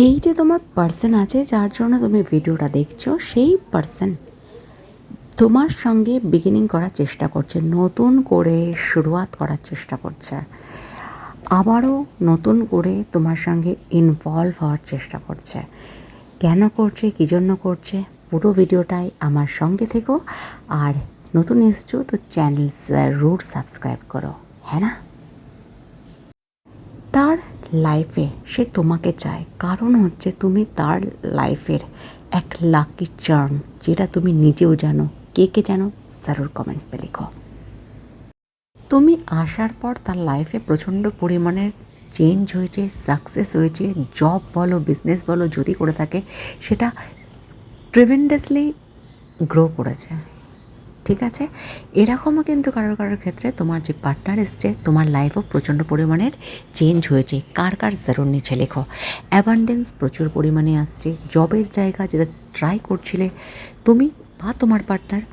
এই যে তোমার পার্সন আছে যার জন্য তুমি ভিডিওটা দেখছো, সেই পার্সন তোমার সঙ্গে বিগিনিং করার চেষ্টা করছে, নতুন করে শুরুয়াত করার চেষ্টা করছে, আবারও নতুন করে তোমার সঙ্গে ইনভলভ হওয়ার চেষ্টা করছে। কেন করছে, কী জন্য করছে, পুরো ভিডিওটাই আমার সঙ্গে থেকো। আর নতুন এসছো তো চ্যানেল জরুর সাবস্ক্রাইব করো, হ্যাঁ না? তার লাইফে সে তোমাকে চায়, কারণ হচ্ছে তুমি তার লাইফের এক লাকি চার্ম, যেটা তুমি নিজেও জানো। কে কে জানো জরুর কমেন্টস পে লিখো। তুমি আসার পর তার লাইফে প্রচণ্ড পরিমাণের চেঞ্জ হয়েছে, সাকসেস হয়েছে। জব বলো, বিজনেস বলো, যদি করে থাকে সেটা ট্রিমেন্ডাসলি গ্রো করেছে। ঠিক আছে, এরকমও কিন্তু কারোর কারোর ক্ষেত্রে তোমার যে পার্টনার এসছে, তোমার লাইফও প্রচণ্ড পরিমাণের চেঞ্জ হয়েছে। কার কার জরুর নিচে লেখো। অ্যাবান্ডেন্স প্রচুর পরিমাণে আসছে। জবের জায়গা যেটা ট্রাই করছিলে তুমি বা তোমার পার্টনার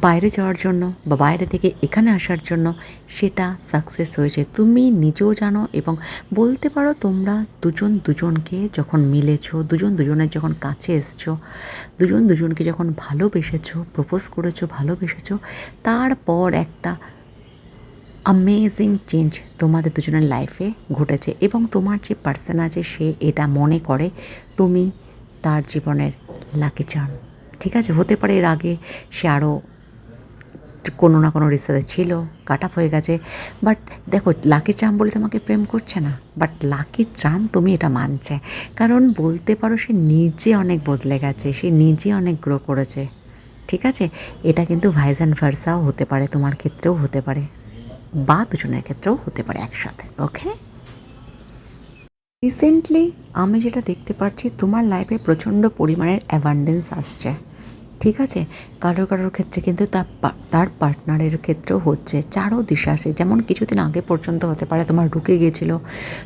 বাইরে যাওয়ার জন্য বা বাইরে থেকে এখানে আসার জন্য, সেটা সাকসেস হয়েছে। তুমি নিজেও জানো এবং বলতে পারো তোমরা দুজন দুজনকে যখন মিলেছো, দুজন দুজনের যখন কাছে এসছো, দুজন দুজনকে যখন ভালোবেসেছো, প্রপোজ করেছো, ভালোবেসেছো, তারপর একটা অ্যামেজিং চেঞ্জ তোমাদের দুজনের লাইফে ঘটেছে। এবং তোমার যে পার্সন আছে সে এটা মনে করে তুমি তার জীবনের লাকি চার্ম। ঠিক আছে, হতে পারে এর আগে সে আরও কোনো না কোনো রিস্তাতে ছিল, কাট আপ হয়ে গেছে, বাট দেখো লাকি চার্ম বলে তোমাকে প্রেম করছে না, বাট লাকি চার্ম তুমি এটা মানছে। কারণ বলতে পারো সে নিজে অনেক বদলে গেছে, সে নিজে অনেক গ্রো করেছে। ঠিক আছে, এটা কিন্তু ভাইস অ্যান্ড ভার্সাও হতে পারে, তোমার ক্ষেত্রেও হতে পারে বা দুজনের ক্ষেত্রেও হতে পারে একসাথে। ওকে, রিসেন্টলি আমি যেটা দেখতে পাচ্ছি, তোমার লাইফে প্রচণ্ড পরিমাণের অ্যাবান্ডেন্স আসছে। ঠিক আছে, কারোর কারোর ক্ষেত্রে কিন্তু তার পার্টনারের ক্ষেত্রেও হচ্ছে। চারও দিশা আসে, যেমন কিছুদিন আগে পর্যন্ত হতে পারে তোমার ঢুকে গিয়েছিলো,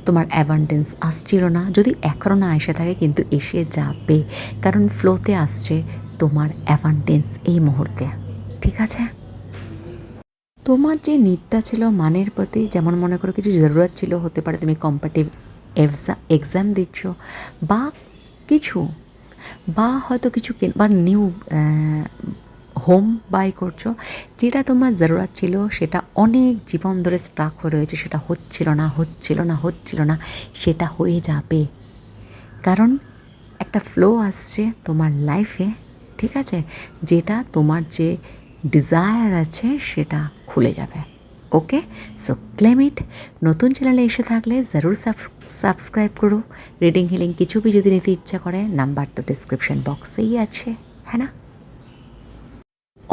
তোমার অ্যাবান্ডেন্স আসছিল না। যদি এখনও না এসে থাকে কিন্তু এসে যাবে, কারণ ফ্লোতে আসছে তোমার অ্যাবান্ডেন্স এই মুহূর্তে। ঠিক আছে, তোমার যে নিডটা ছিল মানের প্রতি, যেমন মনে করো কিছু জরুরত ছিল, হতে পারে তুমি কম্পিটিটিভ এক্সাম দিচ্ছ বা কিছু, বা হয়তো কিছু বা নিউ হোম বাই করছো, যেটা তোমার জরুরত ছিল সেটা অনেক জীবন ধরে স্ট্রাক হয়ে রয়েছে, সেটা হচ্ছিল না, হচ্ছিল না, হচ্ছিল না, সেটা হয়ে যাবে। কারণ একটা ফ্লো আসছে তোমার লাইফে, ঠিক আছে, যেটা তোমার যে ডিজায়ার আছে সেটা খুলে যাবে। ওকে, সো ক্লেম ইট। নতুন চ্যানেলে এসে থাকলে জরুর সাবস্ক্রাইব করো। রিডিং হিলিং কিছু বি যদি নিতে ইচ্ছা করে, নাম্বার তো ডিসক্রিপশন বক্সেই আছে, হ্যাঁ না?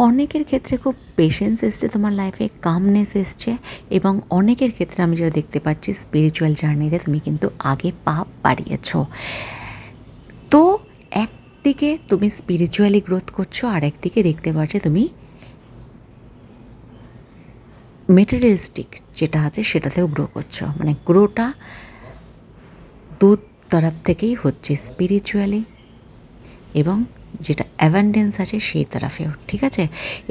অনেকের ক্ষেত্রে খুব পেশেন্স এসছে তোমার লাইফে, কামনেস এসছে, এবং অনেকের ক্ষেত্রে আমি যেটা দেখতে পাচ্ছি স্পিরিচুয়াল জার্নিতে তুমি কিন্তু আগে পা বাড়িয়েছো। তো একদিকে তুমি স্পিরিচুয়ালি গ্রোথ করছো, আর একদিকে দেখতে পাচ্ছি তুমি মেটেরিয়ালিস্টিক যেটা আছে সেটাতেও গ্রো করছো। মানে গ্রোটা দু তরফ থেকেই হচ্ছে, স্পিরিচুয়ালি এবং যেটা অ্যাবান্ডেন্স আছে সেই তরফেও। ঠিক আছে,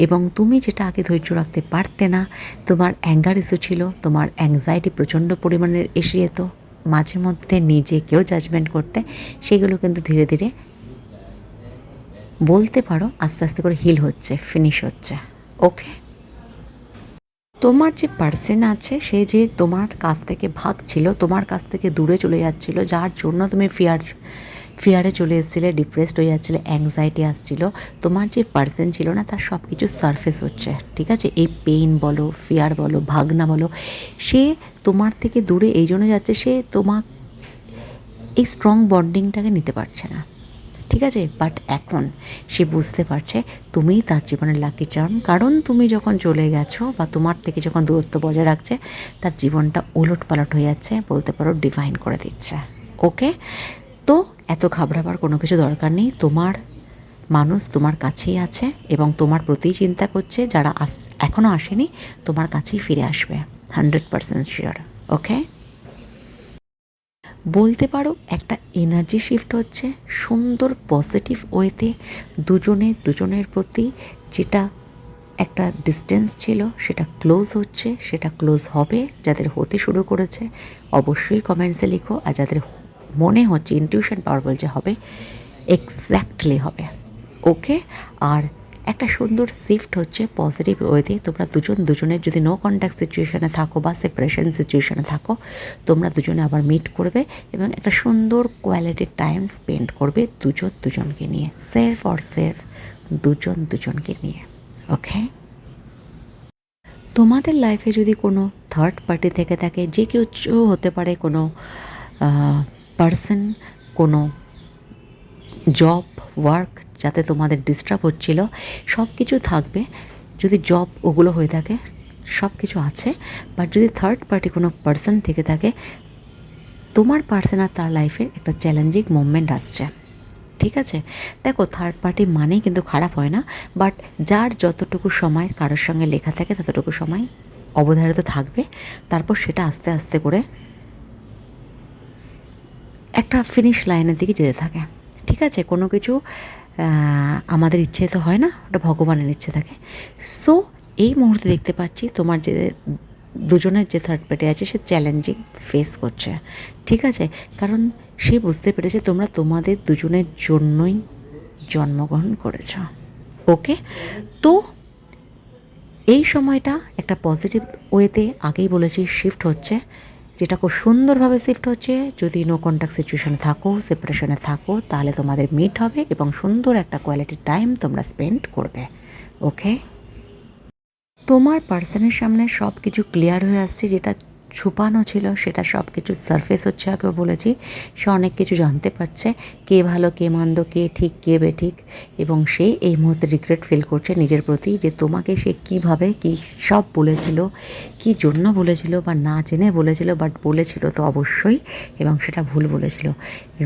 এবং তুমি যেটা আগে ধৈর্য রাখতে পারতে না, তোমার অ্যাঙ্গার ইস্যু ছিল, তোমার অ্যাংজাইটি প্রচণ্ড পরিমাণের এসে যেত মাঝে মধ্যে নিজেকেও জাজমেন্ট করতে, সেগুলো কিন্তু ধীরে ধীরে বলতে পারো আস্তে আস্তে করে হিল হচ্ছে, ফিনিশ হচ্ছে। ওকে, তোমার যে পার্সন আছে সে যে তোমার কাছ থেকে ভাগছিল, তোমার কাছ থেকে দূরে চলে যাচ্ছিল, যার জন্য তুমি ফিয়ারে চলে এসেছিলে, ডিপ্রেসড হয়ে যাচ্ছিলে, অ্যাংজাইটি আসছিল, তোমার যে পার্সন ছিল না তার সব কিছু সারফেস হচ্ছে। ঠিক আছে, এই পেইন বলো, ফিয়ার বলো, ভাগনা বলো, সে তোমার থেকে দূরে এই জন্য যাচ্ছে, সে তোমার এই স্ট্রং বন্ডিংটাকে নিতে পারছে না। ঠিক আছে, বাট এখন সে বুঝতে পারছে তুমিই তার জীবনের লাকি চার্ম, কারণ তুমি যখন চলে গেছো বা তোমার থেকে যখন দূরত্ব বজায় রাখছে, তার জীবনটা ওলট পালট হয়ে যাচ্ছে, বলতে পারো ডিভাইন করে দিচ্ছে। ওকে, তো এত ঘাবড়াবার কোনো কিছু দরকার নেই। তোমার মানুষ তোমার কাছেই আছে এবং তোমার প্রতিই চিন্তা করছে। যারা এখনও আসেনি তোমার কাছেই ফিরে আসবে, 100% শিওর। ওকে, বলতে পারো একটা এনার্জি শিফট হচ্ছে সুন্দর পজিটিভ ওয়েতে, দুজনে দুজনের প্রতি যেটা একটা ডিস্টেন্স ছিল সেটা ক্লোজ হচ্ছে, সেটা ক্লোজ হবে। যাদের হতে শুরু করেছে অবশ্যই কমেন্টসে লিখো, আর যাদের মনে হচ্ছে, ইনটিউশন পাওয়ার বলছে হবে, এক্স্যাক্টলি হবে। ওকে। আর একটা সুন্দর শিফট হচ্ছে পজিটিভ ওয়েতে। তোমরা দুজনের যদি নো কন্ট্যাক্ট সিচুয়েশানে থাকো বা সেপারেশন সিচুয়েশানে থাকো, তোমরা দুজনে আবার মিট করবে এবং একটা সুন্দর কোয়ালিটি টাইম স্পেন্ড করবে দুজনকে নিয়ে, সেলফ অর সেলফ, দুজনকে নিয়ে। ওকে। তোমাদের লাইফে যদি কোনো থার্ড পার্টি থেকে থাকে, যে কেউ হতে পারে, কোনো পার্সন, কোনো জব, ওয়ার্ক যাতে তোমাদের ডিস্টার্ব হচ্ছিল, সব কিছু থাকবে। যদি জব ওগুলো হয়ে থাকে, সব কিছু আছে। বাট যদি থার্ড পার্টি কোনো পার্সন থেকে থাকে, তোমার পার্সন আর তার লাইফের একটা চ্যালেঞ্জিং মুভমেন্ট আসছে। ঠিক আছে। দেখো, থার্ড পার্টি মানেই কিন্তু খারাপ হয় না, বাট যার যতটুকু সময় কারোর সঙ্গে লেখা থাকে ততটুকু সময় অবধারিত থাকবে। তারপর সেটা আস্তে আস্তে করে একটা ফিনিশ লাইনের দিকে যেতে থাকে। ঠিক আছে। কোনো কিছু আমাদের ইচ্ছে তো হয় না, ওটা ভগবানের ইচ্ছে থাকে। সো এই মুহূর্তে দেখতে পাচ্ছি তোমার যে দুজনের যে থার্ড পার্টি আছে সে চ্যালেঞ্জিং ফেস করছে। ঠিক আছে। কারণ সে বুঝতে পেরেছে তোমরা তোমাদের দুজনের জন্যই জন্মগ্রহণ করেছ। ওকে। তো এই সময়টা একটা পজিটিভ ওয়েতে, আগেই বলেছি, শিফট হচ্ছে, যেটা খুব সুন্দরভাবে শিফট হচ্ছে। যদি নো কন্ট্যাক্ট সিচুয়েশানে থাকো, সেপারেশনে থাকো, তাহলে তোমাদের মিট হবে এবং সুন্দর একটা কোয়ালিটি টাইম তোমরা স্পেন্ড করবে। ওকে। তোমার পার্সনের সামনে সব কিছু ক্লিয়ার হয়ে আসছে, যেটা ছুপানো ছিল সেটা সব কিছু সারফেস হচ্ছে। আগেও বলেছি, সে অনেক কিছু জানতে পারছে, কে ভালো কে মন্দ, কে ঠিক কে বেঠিক, এবং সে এই মুহূর্তে রিগ্রেট ফিল করছে নিজের প্রতি, যে তোমাকে সে কীভাবে কী সব বলেছিল, কী জন্য বলেছিল, বা না জেনে বলেছিল, বাট বলেছিল তো অবশ্যই, এবং সেটা ভুল বলেছিল।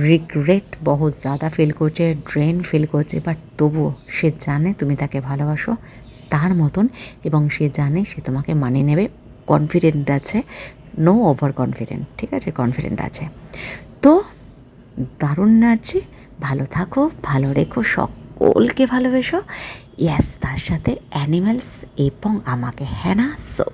রিগ্রেট বহুত ज़्यादा ফিল করছে, ড্রেন ফিল করছে, বাট তবুও সে জানে তুমি তাকে ভালোবাসো তার মতন, এবং সে জানে সে তোমাকে মানিয়ে নেবে। কনফিডেন্ট আছে, নো ওভার কনফিডেন্ট। ঠিক আছে, কনফিডেন্ট আছে। তো দারুণ এনার্জি। ভালো থাকো, ভালো রেখো, সকলকে ভালোবেসো। ইয়াস, তার সাথে অ্যানিম্যালস এবং আমাকে, হ্যাঁ না? সো